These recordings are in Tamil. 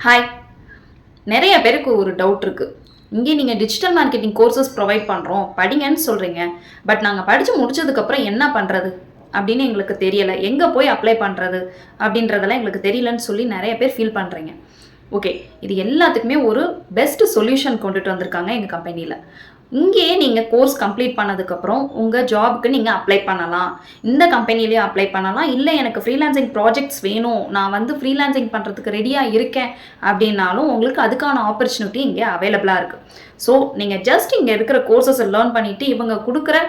ஹாய். நிறைய பேருக்கு ஒரு டவுட் இருக்குது. இங்கே நீங்கள் டிஜிட்டல் மார்க்கெட்டிங் கோர்சஸ் ப்ரொவைட் பண்ணுறோம் படிங்கன்னு சொல்கிறீங்க. பட் நாங்கள் படித்து முடிச்சதுக்கப்புறம் என்ன பண்ணுறது அப்படின்னு எங்களுக்கு தெரியலை, எங்கே போய் அப்ளை பண்ணுறது அப்படின்றதெல்லாம் எங்களுக்கு தெரியலன்னு சொல்லி நிறைய பேர் ஃபீல் பண்ணுறீங்க. ஓகே, இது எல்லாத்துக்குமே ஒரு பெஸ்ட் சொல்யூஷன் கொண்டுட்டு வந்திருக்காங்க எங்கள் கம்பெனியில். இங்கேயே நீங்கள் கோர்ஸ் கம்ப்ளீட் பண்ணதுக்கப்புறம் உங்கள் ஜாபுக்கு நீங்கள் அப்ளை பண்ணலாம். இந்த கம்பெனிலேயே அப்ளை பண்ணலாம். இல்லை எனக்கு ஃப்ரீலான்சிங் ப்ராஜெக்ட்ஸ் வேணும், நான் வந்து ஃப்ரீலான்சிங் பண்ணுறதுக்கு ரெடியாக இருக்கேன் அப்படின்னாலும் உங்களுக்கு அதுக்கான ஆப்பர்ச்சுனிட்டி இங்கே அவைலபிளாக இருக்குது. ஸோ நீங்கள் ஜஸ்ட் இங்கே இருக்கிற கோர்சஸை லேர்ன் பண்ணிவிட்டு இவங்க கொடுக்குற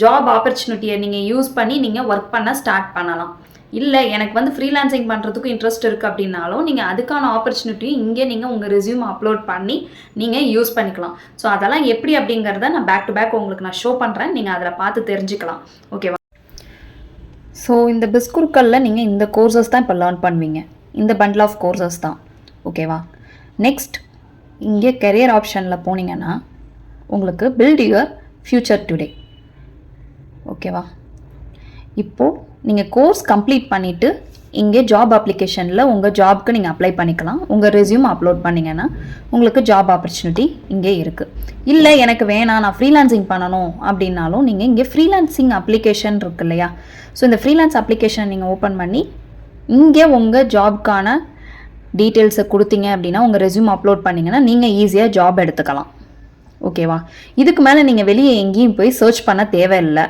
ஜாப் ஆப்பர்ச்சுனிட்டியை நீங்கள் யூஸ் பண்ணி நீங்கள் ஒர்க் பண்ண ஸ்டார்ட் பண்ணலாம். இல்லை எனக்கு வந்து ஃப்ரீலான்சிங் பண்ணுறதுக்கும் இன்ட்ரெஸ்ட் இருக்குது அப்படின்னாலும் நீங்கள் அதுக்கான ஆப்பர்ச்சுனிட்டி இங்கே நீங்கள் உங்கள் ரெஸ்யூம் அப்லோட் பண்ணி நீங்கள் யூஸ் பண்ணிக்கலாம். ஸோ அதெல்லாம் எப்படி அப்படிங்கிறத நான் பேக் டு பேக் உங்களுக்கு நான் ஷோ பண்ணுறேன், நீங்கள் அதில் பார்த்து தெரிஞ்சுக்கலாம். ஓகேவா? ஸோ இந்த பிஸ்குருக்கல்ல நீங்கள் இந்த கோர்சஸ் தான் இப்போ லேர்ன் பண்ணுவீங்க. இந்த பண்டில் ஆஃப் கோர்சஸ் தான். ஓகேவா? நெக்ஸ்ட் இங்கே கெரியர் ஆப்ஷனில் போனீங்கன்னா உங்களுக்கு பில்ட் யுவர் ஃப்யூச்சர் டுடே. ஓகேவா? இப்போது நீங்கள் கோர்ஸ் கம்ப்ளீட் பண்ணிவிட்டு இங்கே ஜாப் அப்ளிகேஷனில் உங்கள் ஜாப்க்கு நீங்கள் அப்ளை பண்ணிக்கலாம். உங்கள் ரெஸ்யூம் அப்லோட் பண்ணிங்கன்னா உங்களுக்கு ஜாப் ஆப்பர்ச்சுனிட்டி இங்கே இருக்குது. இல்லை எனக்கு வேணாம், நான் ஃப்ரீலான்சிங் பண்ணணும் அப்படின்னாலும் நீங்கள் இங்கே ஃப்ரீலான்சிங் அப்ளிகேஷன் இருக்குது இல்லையா? ஸோ இந்த ஃப்ரீலான்ஸ் அப்ளிகேஷன் நீங்கள் ஓப்பன் பண்ணி இங்கே உங்கள் ஜாப்க்கான டீட்டெயில்ஸை கொடுத்தீங்க அப்படின்னா உங்கள் ரெஸ்யூம் அப்லோட் பண்ணிங்கன்னா நீங்கள் ஈஸியாக ஜாப் எடுத்துக்கலாம். ஓகேவா? இதுக்கு மேலே நீங்கள் வெளியே எங்கேயும் போய் சர்ச் பண்ண தேவையில்லை.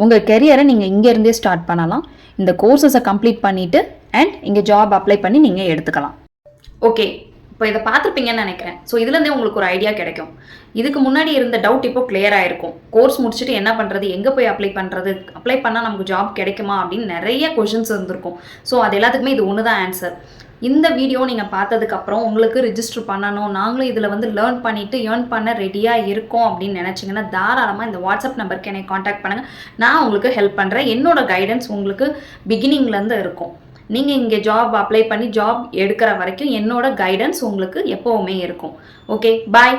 உங்கள் கெரியரை நீங்கள் இங்கேருந்தே ஸ்டார்ட் பண்ணலாம். இந்த கோர்சஸை கம்ப்ளீட் பண்ணிவிட்டு அண்ட் இங்கே ஜாப் அப்ளை பண்ணி நீங்கள் எடுத்துக்கலாம். ஓகே, இப்போ இதை பார்த்துருப்பீங்கன்னு நினைக்கிறேன். ஸோ இதுலேருந்தே உங்களுக்கு ஒரு ஐடியா கிடைக்கும். இதுக்கு முன்னாடி இருந்த டவுட் இப்போ கிளியர் ஆகிருக்கும். கோர்ஸ் முடிச்சுட்டு என்ன பண்ணுறது, எங்கே போய் அப்ளை பண்ணுறது, அப்ளை பண்ணால் நமக்கு ஜாப் கிடைக்குமா அப்படின்னு நிறைய கொஷின்ஸ் இருந்திருக்கும். ஸோ அது எல்லாத்துக்குமே இது ஒன்று தான் ஆன்சர். இந்த வீடியோ நீங்கள் பார்த்ததுக்கப்புறம் உங்களுக்கு ரிஜிஸ்டர் பண்ணணும், நாங்களும் இதில் வந்து லேர்ன் பண்ணிவிட்டு ஏர்ன் பண்ண ரெடியாக இருக்கோம் அப்படின்னு நினச்சிங்கன்னா தாராளமாக இந்த வாட்ஸ்அப் நம்பருக்கு என்னை காண்டாக்ட் பண்ணுங்கள். நான் உங்களுக்கு ஹெல்ப் பண்ணுறேன். என்னோடய கைடன்ஸ் உங்களுக்கு பிகினிங்லேருந்து இருக்கும். நீங்கள் இங்கே ஜாப் அப்ளை பண்ணி ஜாப் எடுக்கிற வரைக்கும் என்னோடய கைடன்ஸ் உங்களுக்கு எப்போவுமே இருக்கும். ஓகே, பாய்.